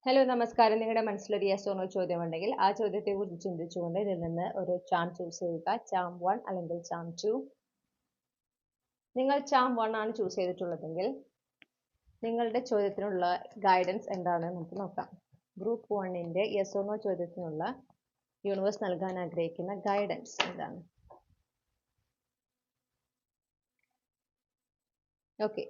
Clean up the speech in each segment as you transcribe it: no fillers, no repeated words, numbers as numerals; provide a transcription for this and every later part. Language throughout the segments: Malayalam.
ഹലോ നമസ്കാരം. നിങ്ങളുടെ മനസ്സിലൊരു യെസ് ഓർ നോ ചോദ്യമുണ്ടെങ്കിൽ ആ ചോദ്യത്തെക്കുറിച്ച് ചിന്തിച്ചുകൊണ്ട് ഇതിൽ നിന്ന് ഒരു ചാം ചൂസ് ചെയ്യുക. ചാം 1 അല്ലെങ്കിൽ ചാം 2. നിങ്ങൾ ചാം 1 ആണ് ചൂസ് ചെയ്തിട്ടുള്ളതെങ്കിൽ നിങ്ങളുടെ ചോദ്യത്തിനുള്ള ഗൈഡൻസ് എന്താണെന്ന് നമുക്ക് നോക്കാം. ഗ്രൂപ്പ് 1ന്റെ യെസ് ഓർ നോ ചോദ്യത്തിനുള്ള യൂണിവേഴ്സ് നൽകാൻ ആഗ്രഹിക്കുന്ന ഗൈഡൻസ് എന്താണ്? ഓക്കെ,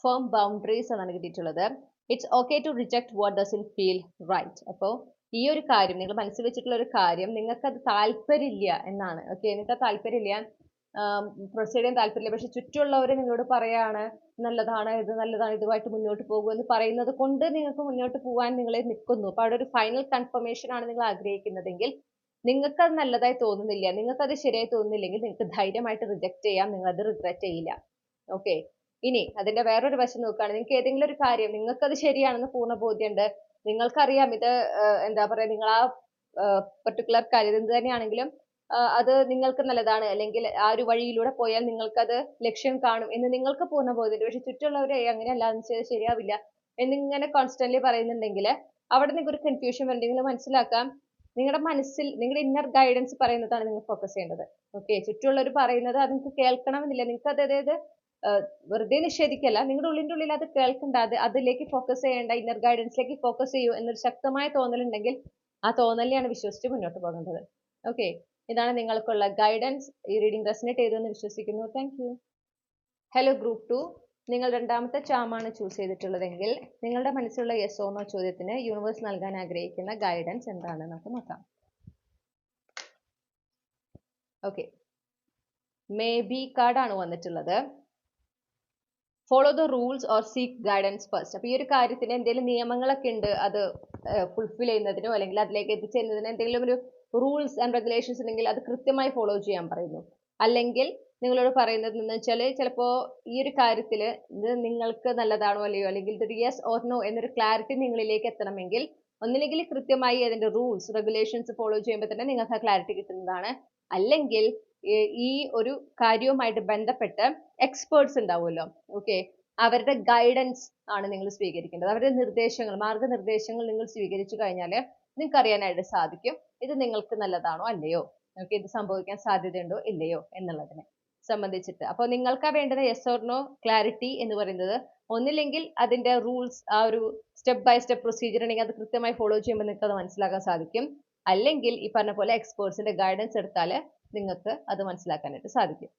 ഫേം ബൗണ്ടറീസ് എന്നാണ് കിട്ടിയിട്ടുള്ളത്. It's okay to reject what doesn't feel right. അപ്പോൾ ഈ ഒരു കാര്യം നിങ്ങൾ മനസ്സിൽ വെച്ചിട്ടുള്ള ഒരു കാര്യം നിങ്ങൾക്കത് താല്പര്യമില്ല എന്നാണ്. ഓക്കെ, നിങ്ങൾക്ക് താല്പര്യമില്ല, പ്രൊസീഡ് ചെയ്യാൻ താല്പര്യമില്ല, പക്ഷെ ചുറ്റുമുള്ളവർ നിങ്ങളോട് പറയാണ് നല്ലതാണ്, ഇത് നല്ലതാണ്, ഇതുമായിട്ട് മുന്നോട്ട് പോകുക എന്ന് പറയുന്നത് കൊണ്ട് നിങ്ങൾക്ക് മുന്നോട്ട് പോകാൻ നിങ്ങളെ നിൽക്കുന്നു. അപ്പോൾ അവിടെ ഒരു ഫൈനൽ കൺഫർമേഷൻ ആണ് നിങ്ങൾ ആഗ്രഹിക്കുന്നതെങ്കിൽ നിങ്ങൾക്കത് നല്ലതായി തോന്നുന്നില്ല, നിങ്ങൾക്കത് ശരിയായി തോന്നുന്നില്ലെങ്കിൽ നിങ്ങൾക്ക് ധൈര്യമായിട്ട് റിജക്ട് ചെയ്യാം, നിങ്ങളത് റിഗ്രറ്റ് ചെയ്യില്ല. ഓക്കെ, ഇനി അതിന്റെ വേറൊരു വശം നോക്കുകയാണ്, നിങ്ങൾക്ക് ഏതെങ്കിലും ഒരു കാര്യം നിങ്ങൾക്കത് ശരിയാണെന്ന് പൂർണ്ണ ബോധ്യമുണ്ട്, നിങ്ങൾക്കറിയാം ഇത് എന്താ പറയാ, നിങ്ങൾ ആ പെർട്ടിക്കുലർ കാര്യം എന്ത് തന്നെയാണെങ്കിലും അത് നിങ്ങൾക്ക് നല്ലതാണ്, അല്ലെങ്കിൽ ആ ഒരു വഴിയിലൂടെ പോയാൽ നിങ്ങൾക്കത് ലക്ഷ്യം കാണും എന്ന് നിങ്ങൾക്ക് പൂർണ്ണ ബോധ്യമുണ്ട്. പക്ഷെ ചുറ്റുമുള്ളവരെ അങ്ങനെയല്ല, അത് ശരിയാവില്ല എന്നിങ്ങനെ കോൺസ്റ്റന്റ്ലി പറയുന്നുണ്ടെങ്കിൽ അവിടെ നിങ്ങൾക്ക് ഒരു കൺഫ്യൂഷൻ വരുന്നുണ്ടെങ്കിൽ മനസ്സിലാക്കാം, നിങ്ങളുടെ മനസ്സിൽ നിങ്ങളുടെ ഇന്നർ ഗൈഡൻസ് പറയുന്നതാണ് നിങ്ങൾ ഫോക്കസ് ചെയ്യേണ്ടത്. ഓക്കെ, ചുറ്റുമുള്ളവർ പറയുന്നത് അത് നിങ്ങൾക്ക് കേൾക്കണമെന്നില്ല, നിങ്ങൾക്ക് അതായത് വെറുതെ നിഷേധിക്കല്ല, നിങ്ങളുടെ ഉള്ളിൽ അത് കേൾക്കണ്ട, അതിലേക്ക് ഫോക്കസ് ചെയ്യേണ്ട, ഇന്നർ ഗൈഡൻസിലേക്ക് ഫോക്കസ് ചെയ്യൂ എന്നൊരു ശക്തമായ തോന്നലുണ്ടെങ്കിൽ ആ തോന്നലിനെയാണ് വിശ്വസിച്ച് മുന്നോട്ട് പോകേണ്ടത്. ഓക്കെ, ഇതാണ് നിങ്ങൾക്കുള്ള ഗൈഡൻസ്. ഈ റീഡിംഗ് റെസനേറ്റ് ചെയ്തു എന്ന് വിശ്വസിക്കുന്നു. Thank you. ഹലോ ഗ്രൂപ്പ് 2, നിങ്ങൾ രണ്ടാമത്തെ ചാമാണ് ചൂസ് ചെയ്തിട്ടുള്ളതെങ്കിൽ നിങ്ങളുടെ മനസ്സിലുള്ള യെസ് ഓർ നോ ചോദ്യത്തിന് യൂണിവേഴ്സ് നൽകാൻ ആഗ്രഹിക്കുന്ന ഗൈഡൻസ് എന്താണ് നമുക്ക് നോക്കാം. ഓക്കെ, മേ ബി കാർഡാണ് വന്നിട്ടുള്ളത്. Follow the rules or seek guidance first. അപ്പോൾ ഈ ഒരു കാര്യത്തിന് എന്തെങ്കിലും നിയമങ്ങളൊക്കെ ഉണ്ട്, അത് ഫുൾഫിൽ ചെയ്യുന്നതിനോ അല്ലെങ്കിൽ അതിലേക്ക് എത്തിച്ചേരുന്നതിനോ എന്തെങ്കിലും ഒരു റൂൾസ് ആൻഡ് റെഗുലേഷൻസ് ഉണ്ടെങ്കിൽ അത് കൃത്യമായി ഫോളോ ചെയ്യാൻ പറയുന്നു. അല്ലെങ്കിൽ നിങ്ങളോട് പറയുന്നത് എന്ന് വെച്ചാൽ ചിലപ്പോൾ ഈ ഒരു കാര്യത്തിൽ ഇത് നിങ്ങൾക്ക് നല്ലതാണോ അല്ലയോ, അല്ലെങ്കിൽ ഇതൊരു യെസ് ഓർ നോ എന്നൊരു ക്ലാരിറ്റി നിങ്ങളിലേക്ക് എത്തണമെങ്കിൽ ഒന്നില്ലെങ്കിൽ കൃത്യമായി അതിന്റെ റൂൾസ് റെഗുലേഷൻസ് ഫോളോ ചെയ്യുമ്പോൾ തന്നെ നിങ്ങൾക്ക് ആ ക്ലാരിറ്റി കിട്ടുന്നതാണ്. അല്ലെങ്കിൽ ഈ ഒരു കാര്യവുമായിട്ട് ബന്ധപ്പെട്ട് എക്സ്പേർട്സ് ഉണ്ടാവുമല്ലോ, ഓക്കെ, അവരുടെ ഗൈഡൻസ് ആണ് നിങ്ങൾ സ്വീകരിക്കേണ്ടത്. അവരുടെ നിർദ്ദേശങ്ങൾ, മാർഗനിർദ്ദേശങ്ങൾ നിങ്ങൾ സ്വീകരിച്ചു കഴിഞ്ഞാൽ നിങ്ങൾക്ക് അറിയാനായിട്ട് സാധിക്കും ഇത് നിങ്ങൾക്ക് നല്ലതാണോ അല്ലയോ, ഓക്കെ, ഇത് സംഭവിക്കാൻ സാധ്യതയുണ്ടോ ഇല്ലയോ എന്നുള്ളതിനെ സംബന്ധിച്ചിട്ട്. അപ്പോൾ നിങ്ങൾക്ക് വേണ്ടത് യെസ് ഓർ നോ ക്ലാരിറ്റി എന്ന് പറയുന്നത് ഒന്നില്ലെങ്കിൽ അതിന്റെ റൂൾസ്, ആ ഒരു സ്റ്റെപ്പ് ബൈ സ്റ്റെപ്പ് പ്രൊസീജിയർ ഉണ്ടെങ്കിൽ അത് കൃത്യമായി ഫോളോ ചെയ്യുമ്പോൾ നിങ്ങൾക്ക് അത് മനസ്സിലാക്കാൻ സാധിക്കും. അല്ലെങ്കിൽ ഈ പറഞ്ഞ പോലെ എക്സ്പേർട്സിന്റെ ഗൈഡൻസ് എടുത്താൽ നിങ്ങൾക്ക് അത് മനസ്സിലാക്കാനായിട്ട് സാധിക്കും.